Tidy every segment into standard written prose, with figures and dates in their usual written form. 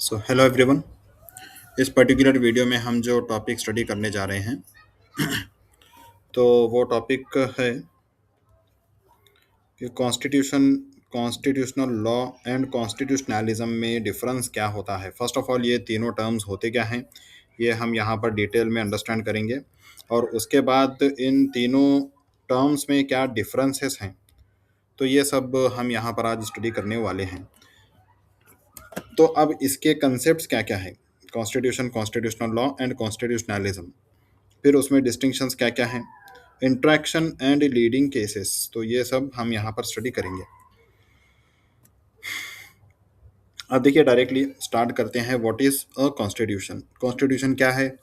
So hello everyone. इस particular video में हम जो टॉपिक स्टडी करने जा रहे हैं तो वो टॉपिक है कि कॉन्स्टिट्यूशनल लॉ एंड कॉन्स्टिट्यूशनलिज्म में डिफरेंस क्या होता है। फर्स्ट ऑफ ऑल ये तीनों टर्म्स होते क्या हैं, ये हम यहाँ पर डिटेल में अंडरस्टैंड करेंगे। और उसके बाद इन तीनों टर्म्स में क्या डिफरेंसेस हैं, तो ये सब हम यहाँ पर आज स्टडी करने वाले हैं। तो अब इसके कंसेप्ट्स क्या क्या है, constitution, constitutional law and constitutionalism. फिर उसमें डिस्टिंक्शंस क्या क्या हैं, इंट्रैक्शन एंड लीडिंग केसेस, तो ये सब हम यहाँ पर स्टडी करेंगे। अब देखिए डायरेक्टली स्टार्ट करते हैं। What is a constitution? Constitution क्या है?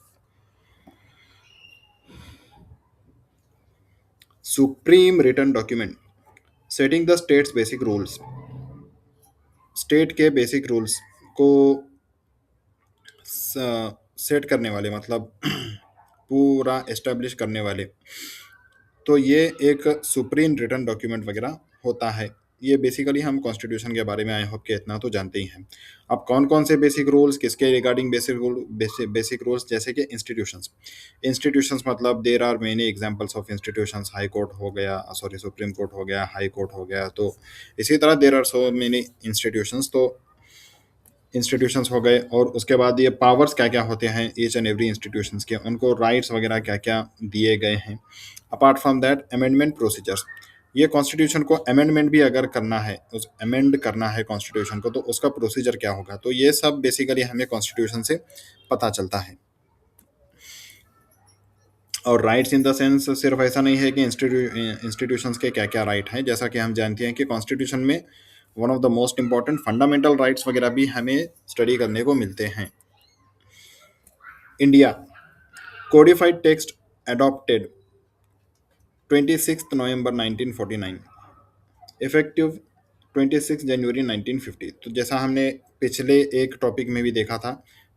Supreme written document setting the state's basic rules. State के बेसिक रूल्स को सेट करने वाले, मतलब पूरा एस्टेब्लिश करने वाले, तो ये एक सुप्रीम रिटन डॉक्यूमेंट वगैरह होता है। ये बेसिकली हम कॉन्स्टिट्यूशन के बारे में आई होप कि इतना तो जानते ही हैं। अब कौन कौन से बेसिक रूल्स, किसके regarding basic rule, basic rules, जैसे कि इंस्टीट्यूशंस। इंस्टीट्यूशंस मतलब there are many examples of institutions. High court हो गया, सॉरी सुप्रीम कोर्ट हो गया, हाई कोर्ट हो गया, तो इसी तरह there are so many institutions. तो इंस्टीट्यूशंस हो गए। और उसके बाद ये पावर्स क्या क्या होते हैं ईच एंड एवरी इंस्टीट्यूशंस के, उनको राइट्स वगैरह क्या क्या दिए गए हैं। Apart from that amendment procedures, ये कॉन्स्टिट्यूशन को अमेंडमेंट भी अगर करना है, उस अमेंड करना है कॉन्स्टिट्यूशन को, तो उसका प्रोसीजर क्या होगा, तो ये सब बेसिकली हमें कॉन्स्टिट्यूशन से पता चलता है। और राइट्स इन द सेंस सिर्फ ऐसा नहीं है कि इंस्टीट्यूशंस के क्या क्या राइट हैं, जैसा कि हम जानते हैं कि कॉन्स्टिट्यूशन में one of the most important fundamental rights वगैरह भी हमें स्टडी करने को मिलते हैं। इंडिया कोडिफाइड टेक्स्ट अडॉप्टेड 26 नवंबर 1949, इफेक्टिव 26 जनवरी 1950। तो जैसा हमने पिछले एक टॉपिक में भी देखा था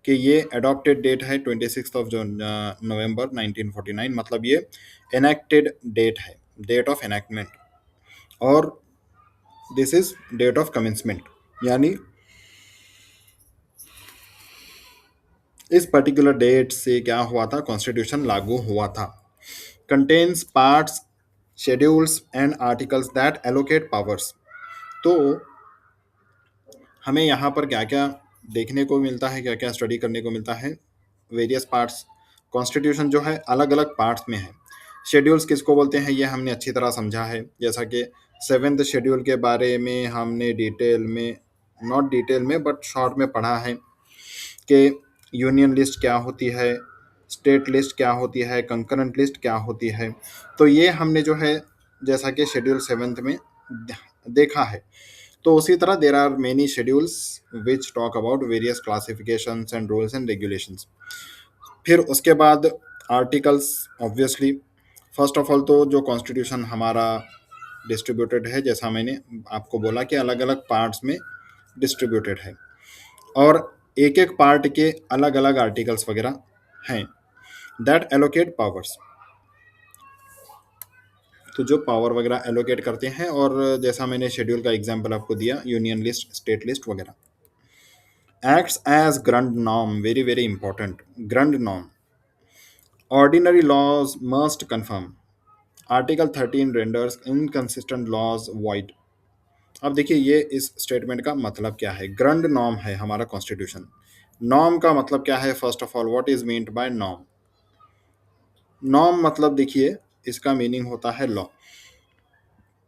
कि ये अडॉप्टेड डेट है 26 नवंबर 1949, मतलब ये एनेक्टेड डेट है, डेट ऑफ एनेक्टमेंट। और this is date of commencement, यानी इस पर्टिकुलर डेट से क्या हुआ था, कॉन्स्टिट्यूशन लागू हुआ था। Contains parts, schedules and articles that allocate powers. तो हमें यहाँ पर क्या क्या देखने को मिलता है, क्या क्या स्टडी करने को मिलता है। वेरियस पार्ट्स, कॉन्स्टिट्यूशन जो है अलग अलग पार्ट्स में है। शेड्यूल्स किसको बोलते हैं ये हमने अच्छी तरह समझा है, जैसा कि सेवेंथ शेड्यूल के बारे में हमने डिटेल में, नॉट डिटेल में बट शॉर्ट में पढ़ा है कि यूनियन लिस्ट क्या होती है, स्टेट लिस्ट क्या होती है, कंकरेंट लिस्ट क्या होती है। तो ये हमने जो है जैसा कि शेड्यूल सेवेंथ में देखा है। तो उसी तरह there are many schedules which talk about various classifications and rules and regulations. फिर उसके बाद articles, obviously first of all तो जो कॉन्स्टिट्यूशन हमारा डिस्ट्रीब्यूटेड है, जैसा मैंने आपको बोला कि अलग अलग पार्ट्स में डिस्ट्रीब्यूटेड है और एक एक पार्ट के अलग अलग आर्टिकल्स वगैरह हैं दैट एलोकेट पावर्स। तो जो पावर वगैरह एलोकेट करते हैं, और जैसा मैंने शेड्यूल का एग्जांपल आपको दिया, यूनियन लिस्ट, स्टेट लिस्ट वगैरह। Acts as grund norm, very very important, grund norm. Ordinary laws must conform, article 13 renders inconsistent laws void. अब देखिए ये इस स्टेटमेंट का मतलब क्या है। ग्रंड नॉर्म है हमारा कॉन्स्टिट्यूशन। नॉर्म का मतलब क्या है, first of all what is meant by norm. Norm मतलब देखिए इसका मीनिंग होता है लॉ,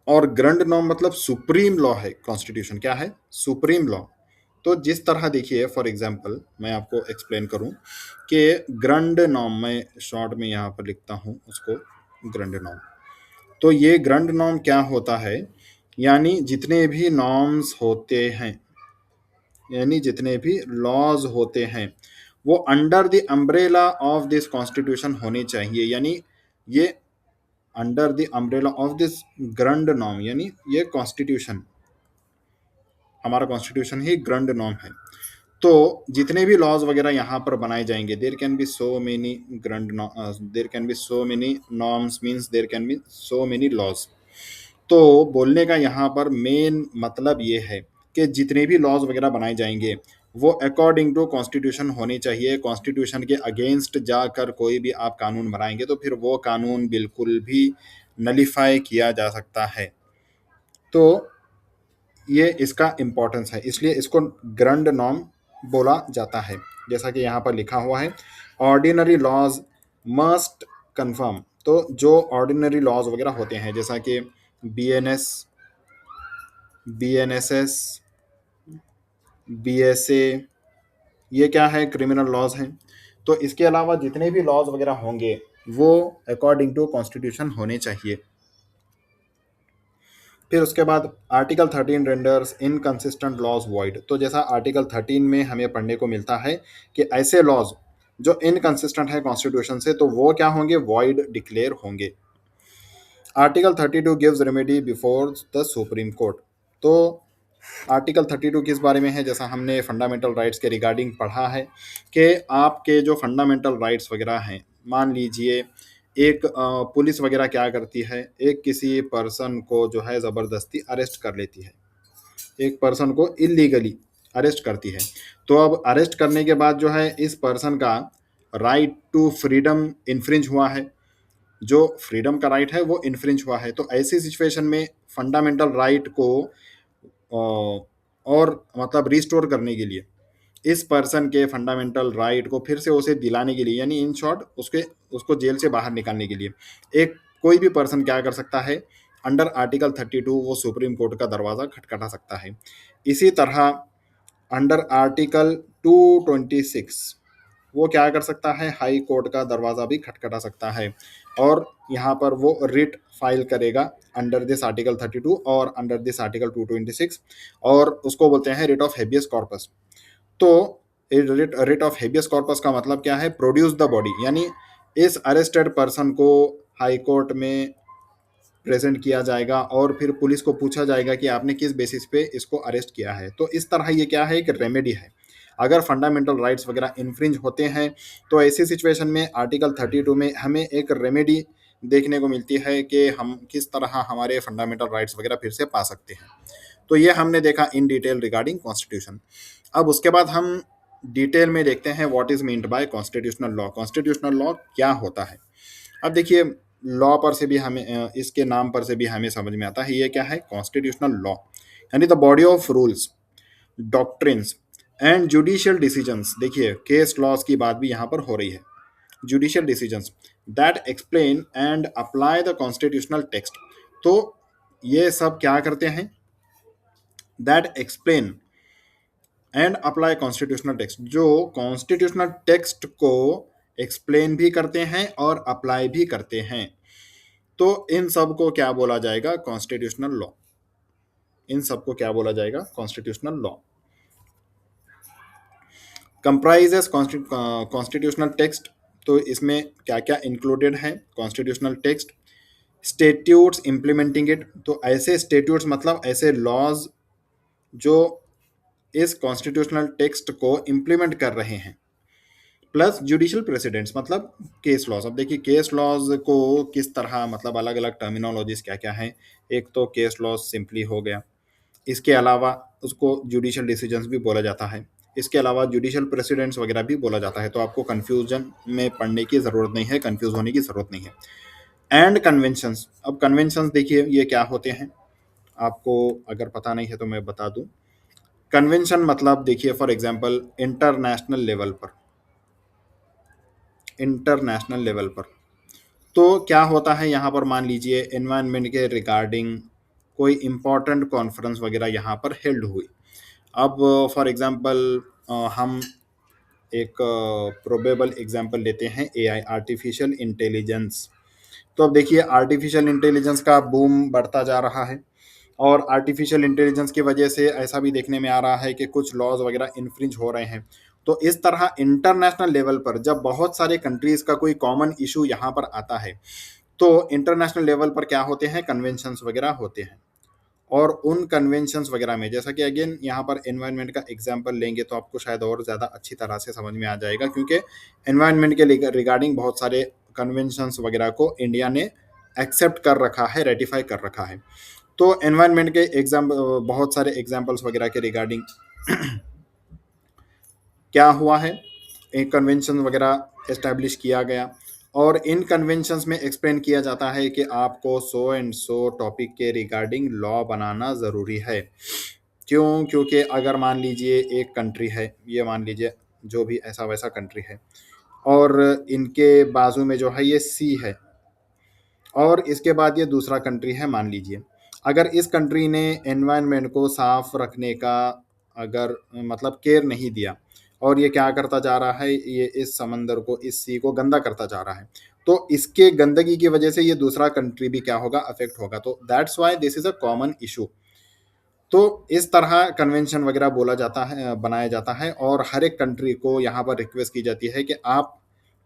और ग्रंड नॉर्म मतलब सुप्रीम लॉ है। कॉन्स्टिट्यूशन क्या है, सुप्रीम लॉ। तो जिस तरह देखिए, फॉर एग्जांपल मैं आपको एक्सप्लेन करूं कि ग्रंड नॉर्म, मैं शॉर्ट में यहाँ पर लिखता हूं उसको, ग्रंड नॉर्म। तो ये ग्रंड नॉर्म क्या होता है, यानी जितने भी नॉर्म्स होते हैं, यानी जितने भी लॉज होते हैं, वो under the umbrella of this constitution होने चाहिए। यानी ये under the umbrella of this Grand norm, यानी ये कॉन्स्टिट्यूशन, हमारा कॉन्स्टिट्यूशन ही ग्रंड नॉर्म है। तो जितने भी लॉज वगैरह यहाँ पर बनाए जाएंगे, there can be so many grund, there can be so many norms, means there can be so many laws. तो बोलने का यहाँ पर मेन मतलब ये है कि जितने भी लॉज वगैरह बनाए जाएंगे, वो अकॉर्डिंग टू कॉन्स्टिट्यूशन होनी चाहिए। कॉन्स्टिट्यूशन के अगेंस्ट जाकर कोई भी आप कानून बनाएंगे तो फिर वो कानून बिल्कुल भी नलीफाई किया जा सकता है। तो ये इसका इम्पोर्टेंस है, इसलिए इसको ग्रैंड नॉर्म बोला जाता है। जैसा कि यहाँ पर लिखा हुआ है, ऑर्डिनरी लॉज मस्ट कन्फर्म। तो जो ऑर्डिनरी लॉज वगैरह होते हैं जैसा कि BNS, BNSS, BSA, ये क्या है, क्रिमिनल लॉज हैं। तो इसके अलावा जितने भी लॉज वगैरह होंगे वो अकॉर्डिंग टू कॉन्स्टिट्यूशन होने चाहिए। फिर उसके बाद article 13 renders inconsistent laws void. तो जैसा आर्टिकल 13 में हमें पढ़ने को मिलता है कि ऐसे लॉज जो इनकंसिस्टेंट है कॉन्स्टिट्यूशन से तो वो क्या होंगे, वॉइड डिक्लेयर होंगे। Article 32 gives remedy before the supreme court. तो आर्टिकल 32 किस बारे में है, जैसा हमने फंडामेंटल राइट्स के रिगार्डिंग पढ़ा है कि आपके जो फंडामेंटल राइट्स वगैरह हैं, मान लीजिए एक पुलिस वगैरह क्या करती है, एक किसी पर्सन को जो है ज़बरदस्ती अरेस्ट कर लेती है, एक पर्सन को इलीगली अरेस्ट करती है। तो अब अरेस्ट करने के बाद जो है इस पर्सन का राइट टू फ्रीडम इन्फ्रिंज हुआ है, जो फ्रीडम का राइट है वो इन्फ्रिंज हुआ है। तो ऐसी सिचुएशन में फंडामेंटल राइट को और मतलब रिस्टोर करने के लिए, इस पर्सन के फंडामेंटल राइट को फिर से उसे दिलाने के लिए, यानी इन शॉर्ट उसके उसको जेल से बाहर निकालने के लिए एक कोई भी पर्सन क्या कर सकता है, अंडर आर्टिकल 32 वो सुप्रीम कोर्ट का दरवाज़ा खटखटा सकता है। इसी तरह अंडर आर्टिकल 226 वो क्या कर सकता है, हाई कोर्ट का दरवाज़ा भी खटखटा सकता है। और यहाँ पर वो रिट फाइल करेगा अंडर दिस आर्टिकल 32 और अंडर दिस आर्टिकल 226, और उसको बोलते हैं रिट ऑफ हेबियस कॉर्पस। तो रिट ऑफ हेबियस कॉर्पस का मतलब क्या है, प्रोड्यूस द बॉडी, यानी इस अरेस्टेड पर्सन को हाई कोर्ट में प्रेजेंट किया जाएगा और फिर पुलिस को पूछा जाएगा कि आपने किस बेसिस पे इसको अरेस्ट किया है। तो इस तरह ये क्या है, एक रेमेडी है। अगर फंडामेंटल राइट्स वगैरह इन्फ्रिंज होते हैं तो ऐसी सिचुएशन में आर्टिकल 32 में हमें एक रेमेडी देखने को मिलती है कि हम किस तरह हमारे फंडामेंटल राइट्स वगैरह फिर से पा सकते हैं। तो ये हमने देखा इन डिटेल रिगार्डिंग कॉन्स्टिट्यूशन। अब उसके बाद हम डिटेल में देखते हैं what is meant by constitutional law. Constitutional law क्या होता है। अब देखिए, लॉ पर से भी हमें इसके नाम पर से भी हमें समझ में आता है ये क्या है, कॉन्स्टिट्यूशनल लॉ यानी the body of rules, doctrines and judicial decisions. देखिए, केस लॉज की बात भी यहाँ पर हो रही है। Judicial decisions that explain and apply the constitutional text. तो ये सब क्या करते हैं, that explain and apply constitutional text, जो कॉन्स्टिट्यूशनल टेक्स्ट को एक्सप्लेन भी करते हैं और अप्लाई भी करते हैं। तो इन सब को क्या बोला जाएगा, कॉन्स्टिट्यूशनल लॉ। इन सब को क्या बोला जाएगा, constitutional law. Comprises constitutional text. तो इसमें क्या क्या इंक्लूडेड है, constitutional text, statutes implementing it. तो ऐसे स्टेट्यूट्स मतलब ऐसे लॉज जो इस कॉन्स्टिट्यूशनल टेक्स्ट को इम्प्लीमेंट कर रहे हैं, प्लस जुडिशियल प्रेसिडेंट्स मतलब केस लॉज। अब देखिए केस लॉज को किस तरह मतलब अलग अलग टर्मिनोलॉजीज क्या क्या हैं। एक तो केस लॉज सिंपली हो गया, इसके अलावा उसको जुडिशियल डिसीजंस भी बोला जाता है, इसके अलावा जुडिशियल प्रेसिडेंट्स वगैरह भी बोला जाता है। तो आपको कन्फ्यूजन में पढ़ने की ज़रूरत नहीं है, कन्फ्यूज होने की ज़रूरत नहीं है। And conventions. अब कन्वेंशंस देखिए ये क्या होते हैं, आपको अगर पता नहीं है तो मैं बता दूं। कन्वेंशन मतलब देखिए फॉर एग्जांपल इंटरनेशनल लेवल पर, इंटरनेशनल लेवल पर तो क्या होता है, यहाँ पर मान लीजिए एनवायरनमेंट के रिगार्डिंग कोई इम्पोर्टेंट कॉन्फ्रेंस वगैरह यहाँ पर हेल्ड हुई। अब फॉर एग्जांपल हम एक प्रोबेबल एग्जांपल लेते हैं एआई, आर्टिफिशियल इंटेलिजेंस। तो अब देखिए आर्टिफिशियल इंटेलिजेंस का बूम बढ़ता जा रहा है और आर्टिफिशियल इंटेलिजेंस की वजह से ऐसा भी देखने में आ रहा है कि कुछ लॉज वगैरह इन्फ्रिंज हो रहे हैं। तो इस तरह इंटरनेशनल लेवल पर जब बहुत सारे कंट्रीज का कोई कॉमन इशू यहाँ पर आता है तो इंटरनेशनल लेवल पर क्या होते हैं, कन्वेंशंस वगैरह होते हैं। और उन कन्वेंशंस वगैरह में जैसा कि अगेन यहाँ पर एनवायरनमेंट का एग्जांपल लेंगे तो आपको शायद और ज़्यादा अच्छी तरह से समझ में आ जाएगा, क्योंकि एनवायरनमेंट के रिगार्डिंग बहुत सारे कन्वेंशंस वगैरह को इंडिया ने एक्सेप्ट कर रखा है, रेटिफाई कर रखा है। तो एनवायरनमेंट के बहुत सारे एग्जाम्पल्स वगैरह के रिगार्डिंग क्या हुआ है, एक कन्वेंशन वगैरह एस्टैब्लिश किया गया और इन कन्वेंशंस में एक्सप्लेन किया जाता है कि आपको सो एंड सो टॉपिक के रिगार्डिंग लॉ बनाना ज़रूरी है। क्यों? क्योंकि अगर मान लीजिए एक कंट्री है, ये मान लीजिए जो भी ऐसा वैसा कंट्री है, और इनके बाजू में जो है ये सी है, और इसके बाद ये दूसरा कंट्री है मान लीजिए। अगर इस कंट्री ने एनवायरनमेंट को साफ रखने का अगर मतलब केयर नहीं दिया और ये क्या करता जा रहा है, ये इस समंदर को, इस सी को गंदा करता जा रहा है, तो इसके गंदगी की वजह से ये दूसरा कंट्री भी क्या होगा, अफेक्ट होगा। तो that's why this is a common issue. तो इस तरह कन्वेंशन वगैरह बोला जाता है, बनाया जाता है, और हर एक कंट्री को यहाँ पर रिक्वेस्ट की जाती है कि आप,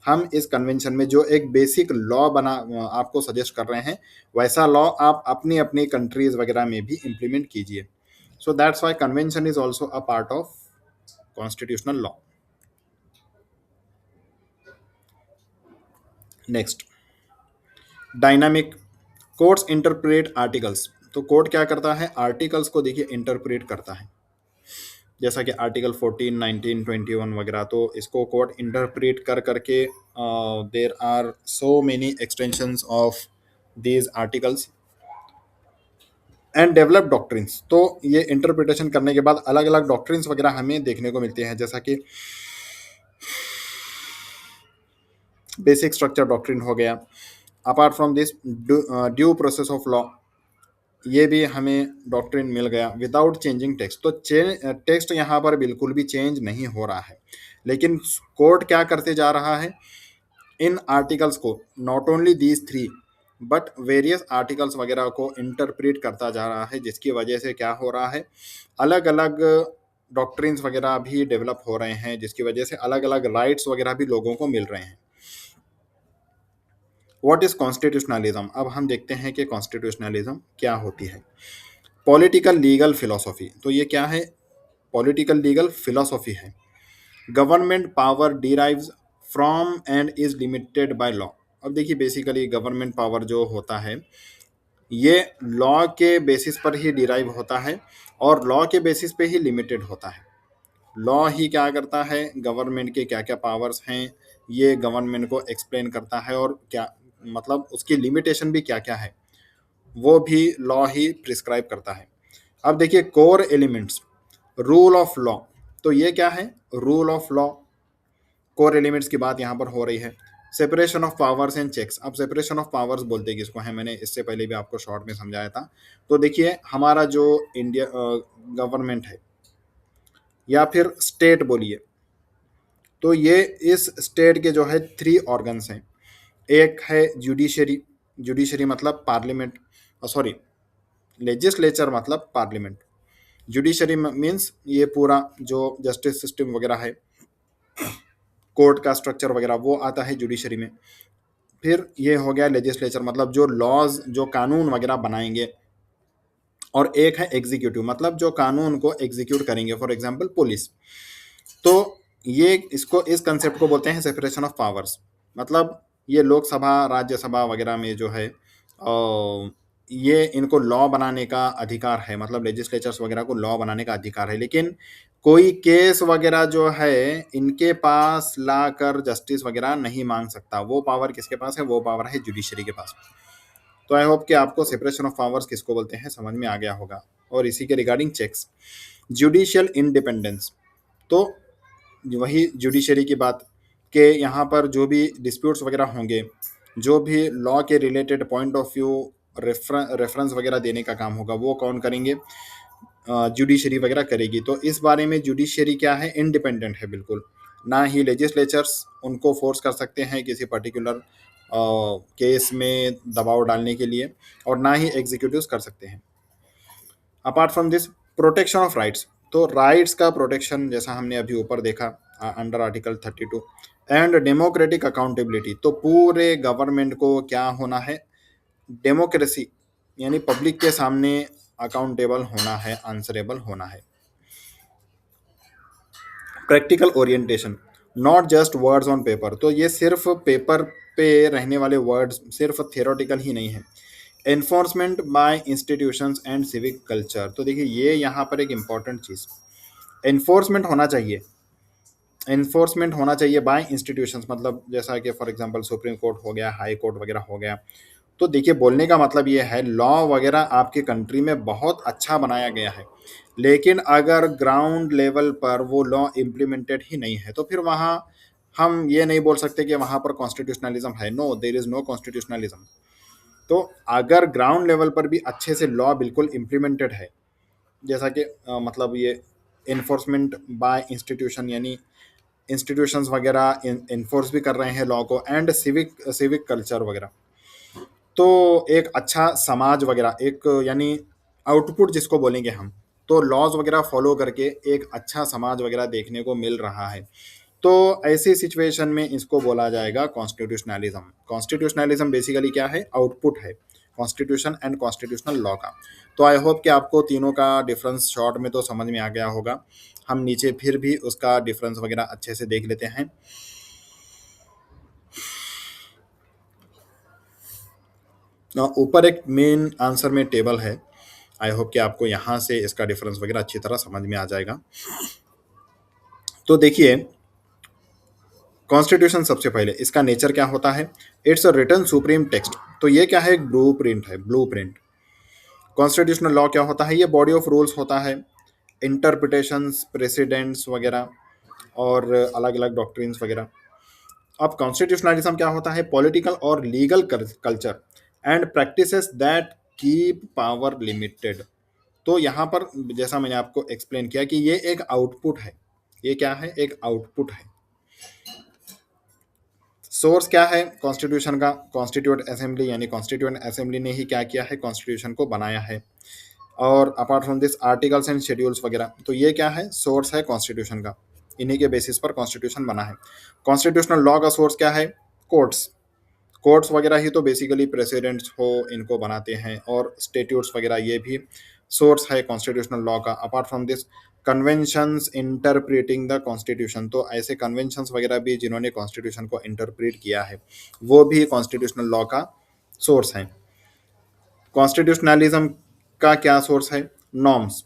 हम इस कन्वेंशन में जो एक बेसिक लॉ बना आपको सजेस्ट कर रहे हैं, वैसा लॉ आप अपनी अपनी कंट्रीज वगैरह में भी इम्प्लीमेंट कीजिए। So that's why convention is also a part of constitutional law. Next, dynamic courts interpret articles. तो कोर्ट क्या करता है, आर्टिकल्स को देखिए इंटरप्रेट करता है, जैसा कि आर्टिकल 14, 19, 21 वगैरह। तो इसको कोर्ट इंटरप्रेट कर करके there are so many extensions of these articles and develop doctrines. तो ये इंटरप्रिटेशन करने के बाद अलग अलग डॉक्ट्रिन्स वगैरह हमें देखने को मिलते हैं, जैसा कि बेसिक स्ट्रक्चर डॉक्ट्रिन हो गया। Apart from this, due process of law, ये भी हमें डॉक्ट्रिन मिल गया विदाउट चेंजिंग टेक्स्ट। तो टेक्स्ट यहाँ पर बिल्कुल भी चेंज नहीं हो रहा है, लेकिन कोर्ट क्या करते जा रहा है, इन आर्टिकल्स को, not only these three but various articles वगैरह को इंटरप्रेट करता जा रहा है, जिसकी वजह से क्या हो रहा है, अलग अलग डॉक्ट्रिन्स वगैरह भी डेवलप हो रहे हैं, जिसकी वजह से अलग अलग राइट्स वगैरह भी लोगों को मिल रहे हैं। What is constitutionalism? अब हम देखते हैं कि कॉन्स्टिट्यूशनलिज्म क्या होती है। Political legal philosophy. तो ये क्या है, पॉलिटिकल लीगल फिलोसॉफी है। Government power derives from and is limited by law. अब देखिए बेसिकली गवर्नमेंट पावर जो होता है ये लॉ के बेसिस पर ही डिराइव होता है और लॉ के बेसिस पे ही लिमिटेड होता है। लॉ ही क्या करता है, गवर्नमेंट के क्या क्या पावर्स हैं ये गवर्नमेंट को एक्सप्लेन करता है, और क्या मतलब उसकी लिमिटेशन भी क्या क्या है वो भी लॉ ही प्रिस्क्राइब करता है। अब देखिए core elements, rule of law. तो ये क्या है, rule of law, core elements की बात यहाँ पर हो रही है। Separation of powers and checks. अब सेपरेशन ऑफ पावर्स बोलते हैं किसको है, मैंने इससे पहले भी आपको शॉर्ट में समझाया था। तो देखिए हमारा जो इंडिया गवर्नमेंट है या फिर स्टेट बोलिए, तो ये इस स्टेट के जो है थ्री ऑर्गन्स हैं। एक है जुडिशरी, जुडिशरी मतलब पार्लियामेंट, सॉरी लेजिस्लेचर मतलब पार्लियामेंट। जुडिशरी मीन्स ये पूरा जो जस्टिस सिस्टम वगैरह है, कोर्ट का स्ट्रक्चर वगैरह, वो आता है जुडिशरी में। फिर ये हो गया लेजिस्लेचर, मतलब जो लॉज, जो कानून वगैरह बनाएंगे। और एक है एग्जीक्यूटिव, मतलब जो कानून को एग्जीक्यूट करेंगे, फॉर एग्जांपल पुलिस। तो ये इसको, इस कंसेप्ट को बोलते हैं सेपरेशन ऑफ पावर्स। मतलब ये लोकसभा राज्यसभा वगैरह में जो है ये इनको लॉ बनाने का अधिकार है, मतलब लेजिस्लेचर्स वगैरह को लॉ बनाने का अधिकार है, लेकिन कोई केस वगैरह जो है इनके पास ला कर जस्टिस वगैरह नहीं मांग सकता। वो पावर किसके पास है, वो पावर है जुडिशरी के पास। तो आई होप कि आपको सेपरेशन ऑफ पावर्स किसको बोलते हैं समझ में आ गया होगा। और इसी के रिगार्डिंग चेक्स, जुडिशियल इंडिपेंडेंस। तो वही जुडिशरी की बात कि यहाँ पर जो भी डिस्प्यूट्स वगैरह होंगे, जो भी लॉ के related point of view reference वगैरह देने का काम होगा, वो कौन करेंगे, जुडिशरी वगैरह करेगी। तो इस बारे में जुडिशरी क्या है, इंडिपेंडेंट है बिल्कुल। ना ही लेजिस्लेचर्स उनको फोर्स कर सकते हैं किसी पर्टिकुलर केस में दबाव डालने के लिए, और ना ही एग्जीक्यूटिव्स कर सकते हैं। Apart from this, protection of rights. तो राइट्स का प्रोटेक्शन जैसा हमने अभी ऊपर देखा under article 32। And democratic accountability. तो पूरे गवर्नमेंट को क्या होना है, डेमोक्रेसी यानी पब्लिक के सामने अकाउंटेबल होना है, आंसरेबल होना है। Practical orientation, not just words on paper. तो ये सिर्फ पेपर पे रहने वाले वर्ड्स सिर्फ थियोरेटिकल ही नहीं है। Enforcement by institutions and civic culture. तो देखिए ये यहाँ पर एक इम्पॉर्टेंट चीज़, एनफोर्समेंट होना चाहिए। इन्फोर्समेंट होना चाहिए बाय इंस्टीट्यूशंस, मतलब जैसा कि फॉर एग्जांपल सुप्रीम कोर्ट हो गया, हाई कोर्ट वगैरह हो गया। तो देखिए बोलने का मतलब ये है लॉ वगैरह आपके कंट्री में बहुत अच्छा बनाया गया है, लेकिन अगर ग्राउंड लेवल पर वो लॉ इम्प्लीमेंटेड ही नहीं है तो फिर वहाँ हम ये नहीं बोल सकते कि वहाँ पर कॉन्स्टिट्यूशनलिज्म है। No, there is no constitutionalism. तो अगर ग्राउंड लेवल पर भी अच्छे से लॉ बिल्कुल इम्प्लीमेंटेड है, जैसा कि मतलब ये इन्फोर्समेंट बाय इंस्टीट्यूशन, यानी इंस्टीट्यूशंस वगैरह इन्फोर्स भी कर रहे हैं लॉ को, एंड सिविक सिविक कल्चर वगैरह, तो एक अच्छा समाज वगैरह, एक यानी आउटपुट जिसको बोलेंगे हम, तो लॉज वगैरह फॉलो करके एक अच्छा समाज वगैरह देखने को मिल रहा है। तो ऐसी सिचुएशन में इसको बोला जाएगा कॉन्स्टिट्यूशनलिज्म। कॉन्स्टिट्यूशनलिज्म बेसिकली क्या है? आउटपुट है कॉन्स्टिट्यूशन एंड कॉन्स्टिट्यूशनल लॉ का। तो आई होप कि आपको तीनों का डिफरेंस शॉर्ट में तो समझ में आ गया होगा। हम नीचे फिर भी उसका डिफरेंस वगैरह अच्छे से देख लेते हैं। ऊपर एक मेन आंसर में टेबल है, आई होप कि आपको यहाँ से इसका डिफरेंस वगैरह अच्छी तरह समझ में आ जाएगा। तो देखिए, कॉन्स्टिट्यूशन सबसे पहले इसका नेचर क्या होता है? It's a written supreme text. तो ये क्या है? एक ब्लू प्रिंट है, ब्लू प्रिंट। कॉन्स्टिट्यूशनल लॉ क्या होता है? ये बॉडी ऑफ रूल्स होता है, इंटरप्रिटेशंस, प्रेसिडेंट्स वगैरह, और अलग अलग डॉक्ट्रिन्स वगैरह। अब कॉन्स्टिट्यूशनलिज्म क्या होता है? पॉलिटिकल और legal culture and practices that keep power limited. तो यहाँ पर जैसा मैंने आपको एक्सप्लेन किया कि ये एक आउटपुट है। ये क्या है? एक आउटपुट है। सोर्स क्या है कॉन्स्टिट्यूशन का? कॉन्स्टिट्यूट असेंबली, यानी कॉन्स्टिट्यूएंट असेंबली ने ही क्या किया है? कॉन्स्टिट्यूशन को बनाया है। और apart from this articles and schedules वगैरह, तो ये क्या है? सोर्स है कॉन्स्टिट्यूशन का। इन्हीं के बेसिस पर कॉन्स्टिट्यूशन बना है। कॉन्स्टिट्यूशनल लॉ का सोर्स क्या है? कोर्ट्स। कोर्ट्स वगैरह ही तो बेसिकली प्रेसिडेंट्स हो इनको बनाते हैं, और स्टेट्यूट्स वगैरह ये भी सोर्स है कॉन्स्टिट्यूशनल लॉ का। Apart from this conventions interpreting the constitution, तो ऐसे कन्वेंशंस वगैरह भी जिन्होंने कॉन्स्टिट्यूशन को इंटरप्रेट किया है, वो भी कॉन्स्टिट्यूशनल लॉ का सोर्स है। कॉन्स्टिट्यूशनलिज्म का क्या सोर्स है? नॉर्म्स।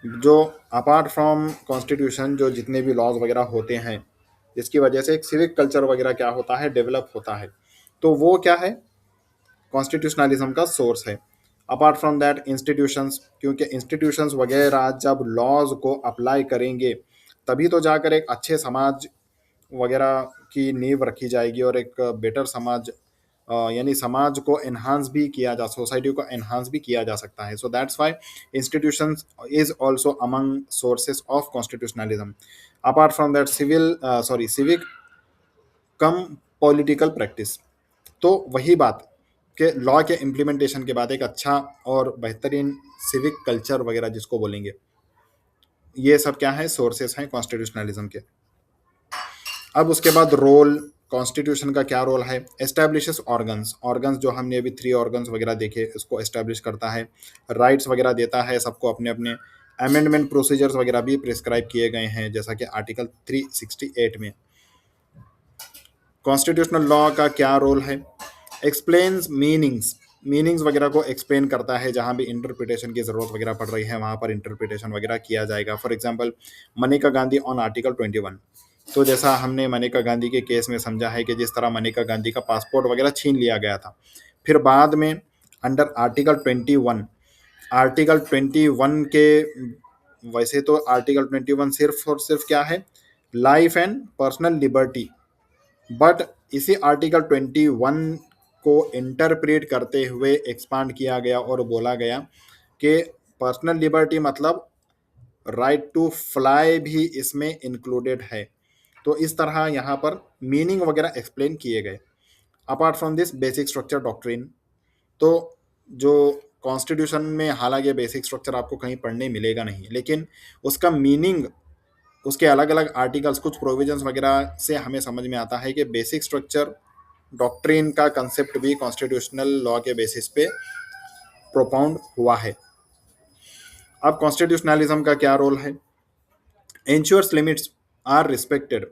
जो अपार्ट फ्रॉम कॉन्स्टिट्यूशन जो जितने भी लॉज वगैरह होते हैं, जिसकी वजह से एक सिविक कल्चर वगैरह क्या होता है? डेवलप होता है, तो वो क्या है? कॉन्स्टिट्यूशनलिज्म का सोर्स है। अपार्ट फ्रॉम दैट इंस्टीट्यूशंस, क्योंकि इंस्टीट्यूशंस वगैरह जब लॉज को अप्लाई करेंगे तभी तो जाकर एक अच्छे समाज वगैरह की नींव रखी जाएगी, और एक बेटर समाज, यानी समाज को एनहांस भी किया जा, सोसाइटी को एनहांस भी किया जा सकता है। So that's why institutions is also among sources of constitutionalism. Apart from that civic come political practice. तो वही बात कि लॉ के इम्प्लीमेंटेशन के बाद एक अच्छा और बेहतरीन सिविक कल्चर वगैरह जिसको बोलेंगे, ये सब क्या है? सोर्सेस हैं कॉन्स्टिट्यूशनलिज्म के। अब उसके बाद रोल, कॉन्स्टिट्यूशन का क्या रोल है? Establishes organs. ऑर्गन्स जो हमने अभी 3 ऑर्गन्स वगैरह देखे, इसको एस्टैब्लिश करता है। राइट्स वगैरह देता है सबको अपने अपने। अमेंडमेंट प्रोसीजर्स वगैरह भी प्रिस्क्राइब किए गए हैं, जैसा कि आर्टिकल 368 में। कॉन्स्टिट्यूशनल लॉ का क्या रोल है? Explains meanings. मीनिंग्स वगैरह को एक्सप्लेन करता है, जहाँ भी इंटरप्रिटेशन की ज़रूरत वगैरह पड़ रही है वहाँ पर इंटरप्रिटेशन वगैरह किया जाएगा। For example Maneka Gandhi on article 21। तो जैसा हमने मनेका गांधी के केस में समझा है कि जिस तरह मनेका गांधी का पासपोर्ट वगैरह छीन लिया गया था, फिर बाद में अंडर आर्टिकल 21, आर्टिकल 21 के, वैसे तो आर्टिकल 21 सिर्फ और सिर्फ क्या है? Life and personal liberty. But इसी आर्टिकल 21 को इंटरप्रेट करते हुए एक्सपांड किया गया और बोला गया कि पर्सनल लिबर्टी मतलब राइट टू फ्लाई भी इसमें इंक्लूडेड है। तो इस तरह यहाँ पर मीनिंग वगैरह एक्सप्लेन किए गए। Apart from this basic structure doctrine, तो जो कॉन्स्टिट्यूशन में हालांकि बेसिक स्ट्रक्चर आपको कहीं पढ़ने मिलेगा नहीं, लेकिन उसका मीनिंग, उसके अलग अलग आर्टिकल्स, कुछ प्रोविजंस वगैरह से हमें समझ में आता है कि बेसिक स्ट्रक्चर डॉक्ट्रिन का कंसेप्ट भी कॉन्स्टिट्यूशनल लॉ के बेसिस पे प्रोपाउंड हुआ है। अब कॉन्स्टिट्यूशनलिज्म का क्या रोल है? Ensures limits are respected.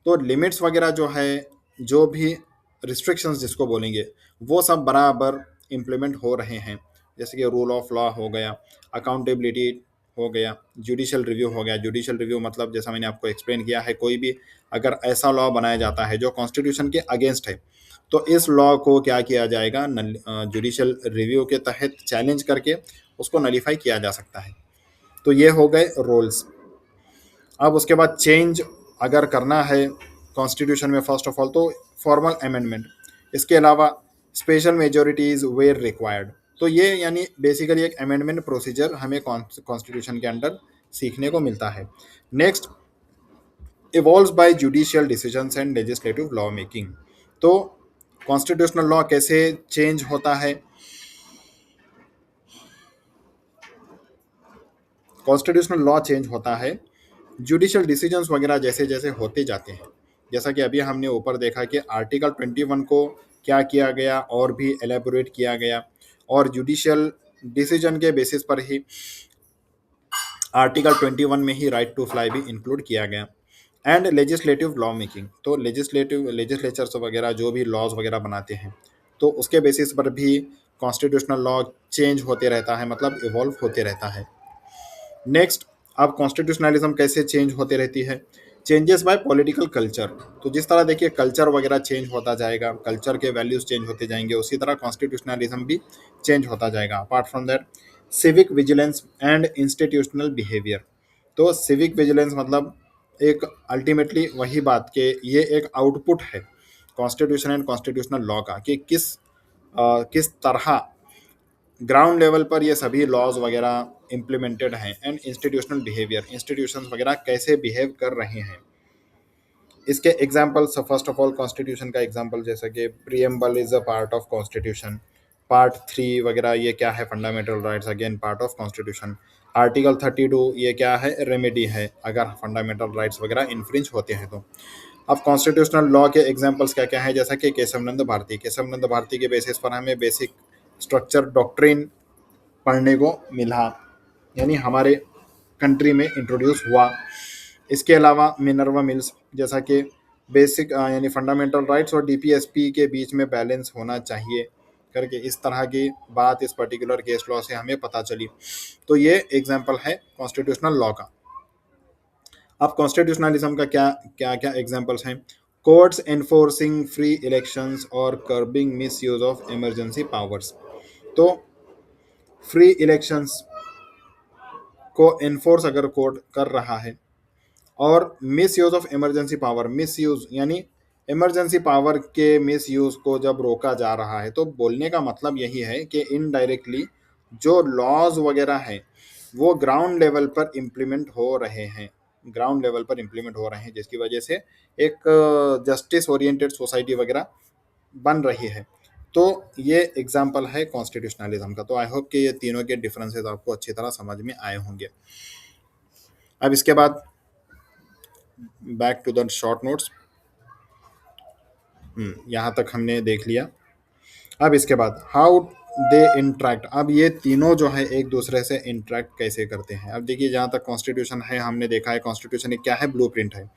तो लिमिट्स वगैरह जो है, जो भी रिस्ट्रिक्शंस जिसको बोलेंगे, वो सब बराबर इम्प्लीमेंट हो रहे हैं। जैसे कि रूल ऑफ लॉ हो गया, अकाउंटेबिलिटी, हो गया, जुडिशियल रिव्यू हो गया। जुडिशियल रिव्यू मतलब जैसा मैंने आपको एक्सप्लेन किया है, कोई भी अगर ऐसा लॉ बनाया जाता है जो कॉन्स्टिट्यूशन के अगेंस्ट है, तो इस लॉ को क्या किया जाएगा, जुडिशियल रिव्यू के तहत चैलेंज करके उसको नलीफाई किया जा सकता है। तो ये हो गए रोल्स। अब उसके बाद चेंज अगर करना है कॉन्स्टिट्यूशन में, फर्स्ट ऑफ ऑल तो फॉर्मल अमेंडमेंट, इसके अलावा स्पेशल मेजोरिटीज वेयर रिक्वायर्ड। तो ये यानी बेसिकली एक अमेंडमेंट प्रोसीजर हमें कॉन्स्टिट्यूशन के अंडर सीखने को मिलता है। Next, evolves by judicial decisions and legislative law making. तो कॉन्स्टिट्यूशनल लॉ कैसे चेंज होता है, कॉन्स्टिट्यूशनल लॉ चेंज होता है जुडिशियल डिसीजंस वगैरह जैसे जैसे होते जाते हैं। जैसा कि अभी हमने ऊपर देखा कि आर्टिकल 21 को क्या किया गया और भी एलेबोरेट किया गया, और जुडिशियल डिसीजन के बेसिस पर ही आर्टिकल 21 में ही राइट टू फ्लाई भी इंक्लूड किया गया। एंड लेजिस्लेटिव लॉ मेकिंग, तो लेजिस्लेचर्स वगैरह जो भी लॉज वगैरह बनाते हैं, तो उसके बेसिस पर भी कॉन्स्टिट्यूशनल लॉ चेंज होते रहता है, मतलब इवॉल्व होते रहता है। नेक्स्ट, अब कॉन्स्टिट्यूशनलिज्म कैसे चेंज होते रहती है, चेंजेस बाय पॉलिटिकल कल्चर। तो जिस तरह देखिए कल्चर वगैरह चेंज होता जाएगा, कल्चर के वैल्यूज चेंज होते जाएंगे, उसी तरह कॉन्स्टिट्यूशनलिज्म भी चेंज होता जाएगा। Apart from that, civic vigilance and institutional behaviour. तो सिविक विजिलेंस मतलब एक अल्टीमेटली वही बात कि ये एक आउटपुट है कॉन्स्टिट्यूशन एंड कॉन्स्टिट्यूशनल लॉ का, कि किस तरह ग्राउंड लेवल पर ये सभी लॉज वगैरह इम्प्लीमेंटेड हैं, एंड इंस्टीट्यूशनल बिहेवियर, इंस्टीट्यूशंस वगैरह कैसे बिहेव कर रहे हैं। इसके examples, first of all constitution का एग्जांपल जैसा कि preamble is a part of constitution, part 3 वगैरह ये क्या है, fundamental rights again part of constitution. Article 32 ये क्या है, रेमेडी है अगर फंडामेंटल राइट्स वगैरह इन्फ्रिंज होते हैं तो। अब कॉन्स्टिट्यूशनल लॉ के एग्जांपल्स क्या क्या है, जैसा कि केशव नंद भारती के बेसिस पर हमें बेसिक स्ट्रक्चर डॉक्ट्रिन पढ़ने को मिला, यानी हमारे कंट्री में इंट्रोड्यूस हुआ। इसके अलावा मिनर्वा मिल्स, जैसा कि बेसिक यानी फंडामेंटल राइट्स और डीपीएसपी के बीच में बैलेंस होना चाहिए करके, इस तरह की बात इस पर्टिकुलर केस लॉ से हमें पता चली। तो ये एग्जांपल है कॉन्स्टिट्यूशनल लॉ का। अब कॉन्स्टिट्यूशनलिज्म का क्या क्या क्या एग्जांपल्स हैं, कोर्ट्स एनफोर्सिंग फ्री इलेक्शंस और curbing miss use of emergency powers. तो फ्री इलेक्शंस को एनफोर्स अगर कोर्ट कर रहा है, और miss use of emergency power, miss use यानी इमरजेंसी पावर के मिस यूज को जब रोका जा रहा है, तो बोलने का मतलब यही है कि इनडायरेक्टली जो लॉज वगैरह हैं वो ग्राउंड लेवल पर इम्प्लीमेंट हो रहे हैं, ग्राउंड लेवल पर इम्प्लीमेंट हो रहे हैं, जिसकी वजह से एक जस्टिस ओरिएंटेड सोसाइटी वगैरह बन रही है। तो ये एग्जाम्पल है कॉन्स्टिट्यूशनलिज्म का। तो आई होप कि ये तीनों के डिफरेंसेस आपको अच्छी तरह समझ में आए होंगे। अब इसके बाद back to the short notes, यहाँ तक हमने देख लिया। अब इसके बाद हाउ दे इंट्रैक्ट, अब ये तीनों जो है एक दूसरे से इंट्रैक्ट कैसे करते हैं। अब देखिए जहाँ तक कॉन्स्टिट्यूशन है हमने देखा है, कॉन्स्टिट्यूशन एक क्या है, ब्लूप्रिंट है।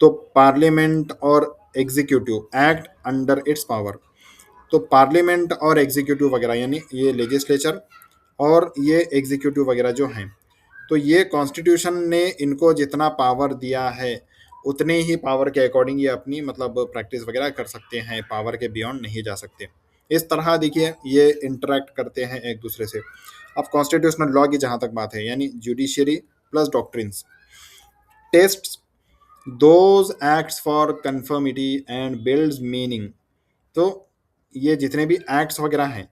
तो पार्लियामेंट और executive act under its power. तो पार्लियामेंट और एग्जीक्यूटिव वगैरह यानी ये लेजिस्लेचर और ये एग्जीक्यूटिव वगैरह जो हैं, तो ये कॉन्स्टिट्यूशन ने इनको जितना पावर दिया है उतने ही पावर के अकॉर्डिंग ये अपनी मतलब प्रैक्टिस वगैरह कर सकते हैं, पावर के बियॉन्ड नहीं जा सकते। इस तरह देखिए ये इंटरेक्ट करते हैं एक दूसरे से। अब कॉन्स्टिट्यूशनल लॉ की जहाँ तक बात है, यानी judiciary plus doctrines test those acts for conformity and builds meaning. तो ये जितने भी एक्ट्स वगैरह हैं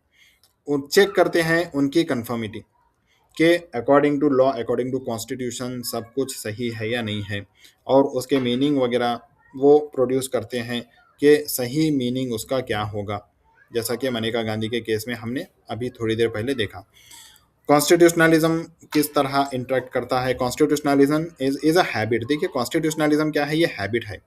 वो चेक करते हैं उनकी कन्फर्मिटी के according to law, according to constitution सब कुछ सही है या नहीं है, और उसके मीनिंग वगैरह वो प्रोड्यूस करते हैं कि सही मीनिंग उसका क्या होगा, जैसा कि मनेका गांधी के केस में हमने अभी थोड़ी देर पहले देखा। कॉन्स्टिट्यूशनलिज्म किस तरह इंटरेक्ट करता है, कॉन्स्टिट्यूशनलिज्म इज अ हैबिट। देखिए कॉन्स्टिट्यूशनलिज्म क्या है, ये हैबिट है।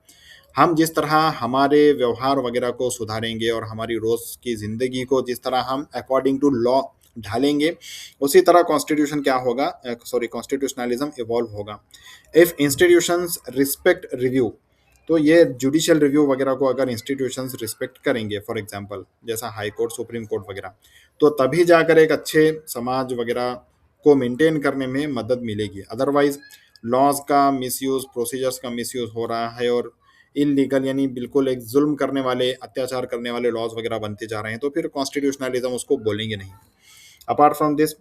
हम जिस तरह हमारे व्यवहार वगैरह को सुधारेंगे और हमारी रोज़ की ज़िंदगी को जिस तरह हम अकॉर्डिंग टू लॉ ढालेंगे, उसी तरह कॉन्स्टिट्यूशन क्या होगा, सॉरी कॉन्स्टिट्यूशनलिज्म इवॉल्व होगा। इफ़ इंस्टीट्यूशंस रिस्पेक्ट रिव्यू, तो ये जुडिशियल रिव्यू वगैरह को अगर इंस्टीट्यूशंस रिस्पेक्ट करेंगे, फॉर एग्जांपल जैसा हाई कोर्ट, सुप्रीम कोर्ट वगैरह, तो तभी जाकर एक अच्छे समाज वगैरह को मेंटेन करने में मदद मिलेगी। अदरवाइज लॉज का मिसयूज, प्रोसीजर्स का मिसयूज हो रहा है और इलीगल यानी बिल्कुल एक जुल्म करने वाले, अत्याचार करने वाले लॉज वगैरह बनते जा रहे हैं, तो फिर कॉन्स्टिट्यूशनलिज्म उसको बोलेंगे नहीं। Apart from this,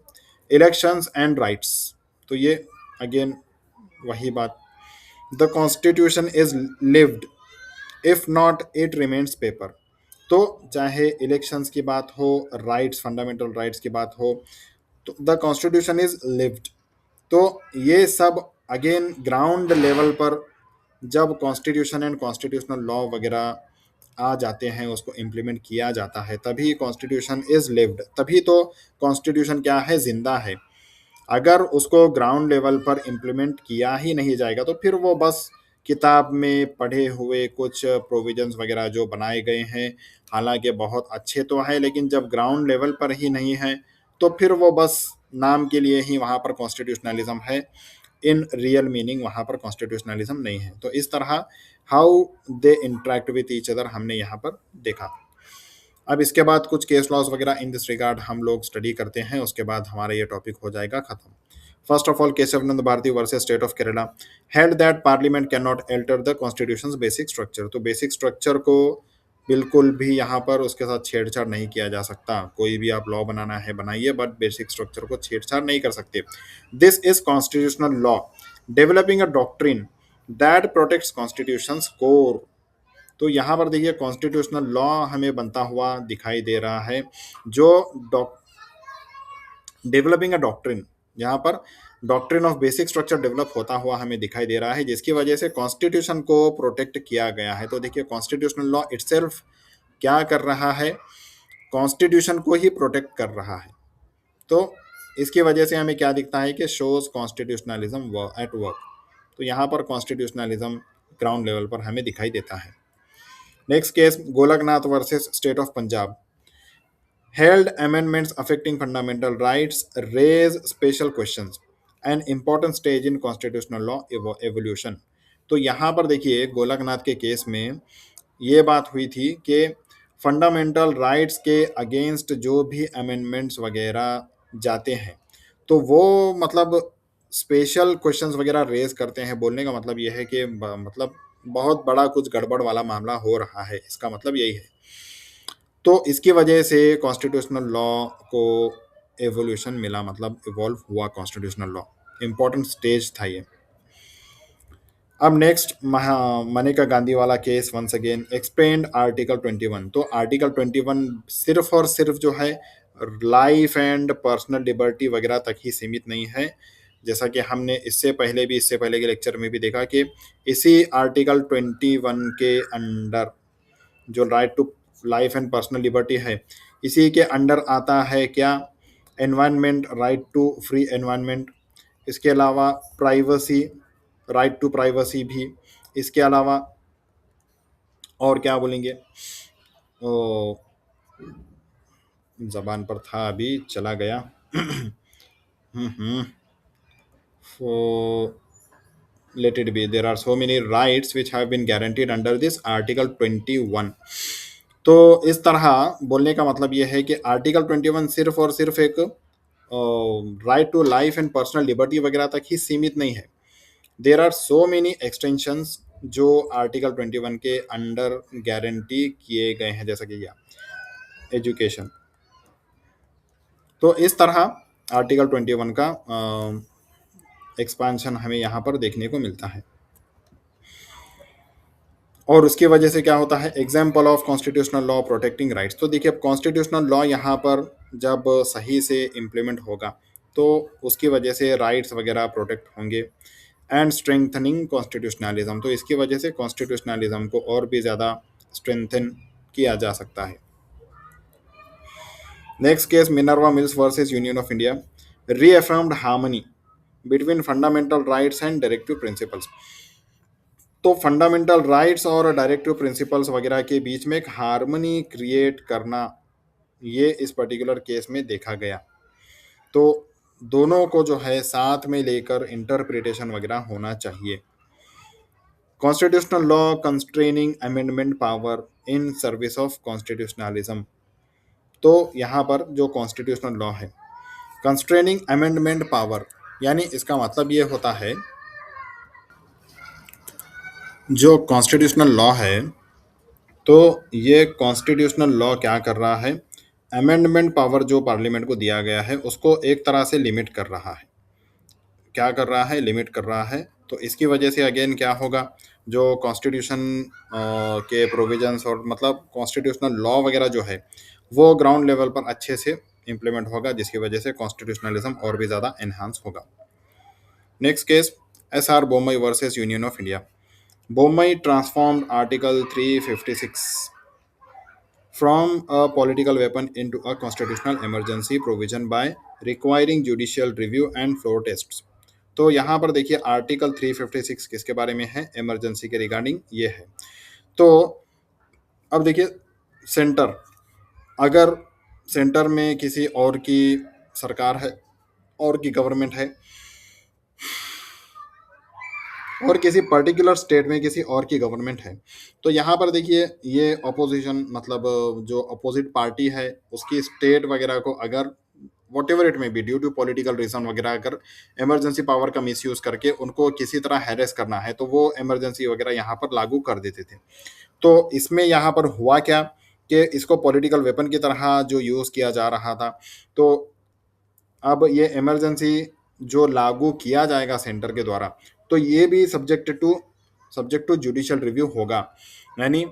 elections and rights, तो ये अगेन वही बात, the constitution is lived, if not it remains paper. तो चाहे इलेक्शंस की बात हो, राइट्स, फंडामेंटल राइट्स की बात हो, तो द कॉन्स्टिट्यूशन इज लिव्ड। तो ये सब अगेन ग्राउंड लेवल पर जब कॉन्स्टिट्यूशन एंड कॉन्स्टिट्यूशनल लॉ वगैरह आ जाते हैं, उसको इम्प्लीमेंट किया जाता है, तभी कॉन्स्टिट्यूशन इज लिव्ड, तभी तो कॉन्स्टिट्यूशन क्या है, जिंदा है। अगर उसको ग्राउंड लेवल पर इम्प्लीमेंट किया ही नहीं जाएगा तो फिर वो बस किताब में पढ़े हुए कुछ प्रोविजंस वगैरह जो बनाए गए हैं, हालांकि बहुत अच्छे तो हैं, लेकिन जब ग्राउंड लेवल पर ही नहीं है तो फिर वो बस नाम के लिए ही वहाँ पर कॉन्स्टिट्यूशनलिज्म है, इन रियल मीनिंग वहाँ पर कॉन्स्टिट्यूशनलिज्म नहीं है। तो इस तरह how they interact with each other हमने यहाँ पर देखा। अब इसके बाद कुछ केस लॉस वगैरह इन दिस रिगार्ड हम लोग स्टडी करते हैं, उसके बाद हमारा ये टॉपिक हो जाएगा खत्म। First of all, Kesavananda Bharati versus state of Kerala held that parliament can not alter the constitution's basic structure. तो बेसिक स्ट्रक्चर को बिल्कुल भी यहाँ पर उसके साथ छेड़छाड़ नहीं किया जा सकता। कोई भी आप लॉ बनाना है बनाइए, बट बेसिक स्ट्रक्चर को छेड़छाड़ नहीं कर सकते। This is constitutional law developing a doctrine that protects constitutions core. तो यहाँ पर देखिए कॉन्स्टिट्यूशनल लॉ हमें बनता हुआ दिखाई दे रहा है, जो डेवलपिंग अ डॉक्ट्रिन, यहाँ पर doctrine of basic structure develop होता हुआ हमें दिखाई दे रहा है, जिसकी वजह से कॉन्स्टिट्यूशन को प्रोटेक्ट किया गया है। तो देखिए कॉन्स्टिट्यूशनल लॉ इटसेल्फ क्या कर रहा है, कॉन्स्टिट्यूशन को ही प्रोटेक्ट कर रहा है। तो इसकी वजह से हमें क्या दिखता है कि शोज कॉन्स्टिट्यूशनलिज्म एट वर्क। तो यहाँ पर कॉन्स्टिट्यूशनलिज्म ग्राउंड लेवल पर हमें दिखाई देता है। Next case, Golaknath versus state of Punjab held amendments affecting fundamental rights raise special questions, an important stage in constitutional law evolution। तो यहाँ पर देखिए गोलकनाथ के केस में ये बात हुई थी कि फंडामेंटल राइट्स के अगेंस्ट जो भी अमेंडमेंट्स वगैरह जाते हैं, तो वो मतलब स्पेशल क्वेश्चंस वगैरह रेज करते हैं। बोलने का मतलब ये है कि मतलब बहुत बड़ा कुछ गड़बड़ वाला मामला हो रहा है, इसका मतलब यही है। तो इसकी वजह से कॉन्स्टिट्यूशनल लॉ को एवोल्यूशन मिला, मतलब इवॉल्व हुआ कॉन्स्टिट्यूशनल लॉ, इंपॉर्टेंट स्टेज था ये। अब नेक्स्ट मनेका गांधी वाला case, once again explained article 21। तो आर्टिकल 21 सिर्फ और सिर्फ जो है लाइफ एंड पर्सनल लिबर्टी वगैरह तक ही सीमित नहीं है, जैसा कि हमने इससे पहले के लेक्चर में भी देखा कि इसी आर्टिकल 21 के अंडर जो right to life and personal liberty है, इसी के अंडर आता है क्या, environment, right to free environment, इसके अलावा प्राइवेसी, राइट टू प्राइवेसी भी, इसके अलावा और क्या बोलेंगे, ओ जबान पर था अभी चला गया। So let it be, there are so many rights which have been guaranteed under this article 21। तो इस तरह बोलने का मतलब यह है कि आर्टिकल 21 सिर्फ और सिर्फ एक right to life and personal liberty वगैरह तक ही सीमित नहीं है। There are so many extensions जो आर्टिकल 21 के अंडर गारंटी किए गए हैं, जैसा कि एजुकेशन। तो इस तरह आर्टिकल 21 का एक्सपांशन हमें यहाँ पर देखने को मिलता है। और उसकी वजह से क्या होता है, example of constitutional law protecting rights. तो देखिए अब कॉन्स्टिट्यूशनल लॉ यहाँ पर जब सही से इम्प्लीमेंट होगा तो उसकी वजह से राइट्स वगैरह प्रोटेक्ट होंगे। एंड स्ट्रेंथनिंग कॉन्स्टिट्यूशनलिज्म, तो इसकी वजह से कॉन्स्टिट्यूशनलिज्म को और भी ज़्यादा स्ट्रेंथन किया जा सकता है। Next case, Minerva Mills versus union of India reaffirmed harmony between fundamental rights and directive principles. तो फंडामेंटल राइट्स और डायरेक्टिव प्रिंसिपल्स वगैरह के बीच में एक हार्मनी क्रिएट करना, ये इस पर्टिकुलर केस में देखा गया। तो दोनों को जो है साथ में लेकर इंटरप्रिटेशन वगैरह होना चाहिए। Constitutional law constraining amendment power in service of constitutionalism. तो यहाँ पर जो कॉन्स्टिट्यूशनल लॉ है कंस्ट्रेनिंग अमेंडमेंट पावर, यानी इसका मतलब ये होता है जो कॉन्स्टिट्यूशनल लॉ है, तो ये कॉन्स्टिट्यूशनल लॉ क्या कर रहा है, अमेंडमेंट पावर जो पार्लियामेंट को दिया गया है उसको एक तरह से लिमिट कर रहा है। क्या कर रहा है, लिमिट कर रहा है। तो इसकी वजह से अगेन क्या होगा, जो कॉन्स्टिट्यूशन के प्रोविजंस और मतलब कॉन्स्टिट्यूशनल लॉ वगैरह जो है वो ग्राउंड लेवल पर अच्छे से इम्प्लीमेंट होगा, जिसकी वजह से कॉन्स्टिट्यूशनलिज्म और भी ज़्यादा एनहांस होगा। Next case, S R Bommai versus union of India. Bommai transformed article 356 from a political weapon into a constitutional emergency provision by requiring judicial review and floor tests। तो यहाँ पर देखिए आर्टिकल 356 किसके बारे में है, इमरजेंसी के रिगार्डिंग ये है। तो अब देखिए, सेंटर, अगर सेंटर में किसी और की सरकार है, और की गवर्नमेंट है, और किसी पर्टिकुलर स्टेट में किसी और की गवर्नमेंट है, तो यहाँ पर देखिए ये अपोजिशन मतलब जो अपोजिट पार्टी है उसकी स्टेट वगैरह को अगर whatever it may be due to political reason वगैरह अगर इमरजेंसी पावर का मिस यूज करके उनको किसी तरह हैरेस करना है तो वो इमरजेंसी वगैरह यहाँ पर लागू कर देते थे। तो इसमें यहाँ पर हुआ क्या कि इसको पॉलिटिकल वेपन की तरह जो यूज़ किया जा रहा था, तो अब ये इमरजेंसी जो लागू किया जाएगा सेंटर के द्वारा, तो ये भी सब्जेक्ट टू जुडिशियल रिव्यू होगा। यानी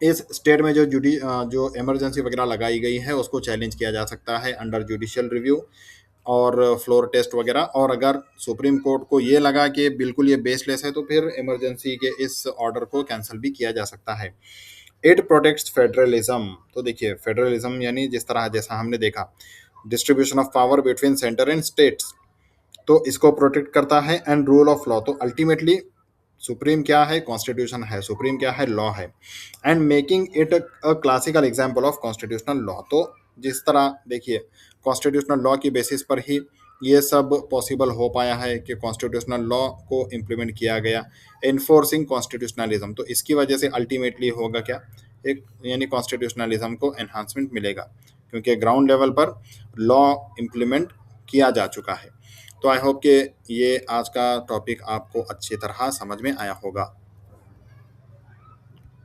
इस स्टेट में जो इमरजेंसी वगैरह लगाई गई है उसको चैलेंज किया जा सकता है अंडर जुडिशियल रिव्यू और फ्लोर टेस्ट वगैरह। और अगर सुप्रीम कोर्ट को ये लगा कि बिल्कुल ये बेसलेस है तो फिर इमरजेंसी के इस ऑर्डर को कैंसिल भी किया जा सकता है। It protects federalism. तो देखिए फेडरलिज्म यानी जिस तरह जैसा हमने देखा distribution of power between centre and states, तो इसको प्रोटेक्ट करता है। एंड रूल ऑफ लॉ, तो अल्टीमेटली सुप्रीम क्या है, कॉन्स्टिट्यूशन है, सुप्रीम क्या है, लॉ है। And making it a classical example of constitutional law. तो जिस तरह देखिए कॉन्स्टिट्यूशनल लॉ की बेसिस पर ही ये सब पॉसिबल हो पाया है कि कॉन्स्टिट्यूशनल लॉ को इम्प्लीमेंट किया गया, इन्फोर्सिंग कॉन्स्टिट्यूशनलिज्म। तो इसकी वजह से अल्टीमेटली होगा क्या, एक यानी कॉन्स्टिट्यूशनलिज्म को एनहांसमेंट मिलेगा, क्योंकि ग्राउंड लेवल पर लॉ इम्प्लीमेंट किया जा चुका है। तो आई होप कि ये आज का टॉपिक आपको अच्छी तरह समझ में आया होगा।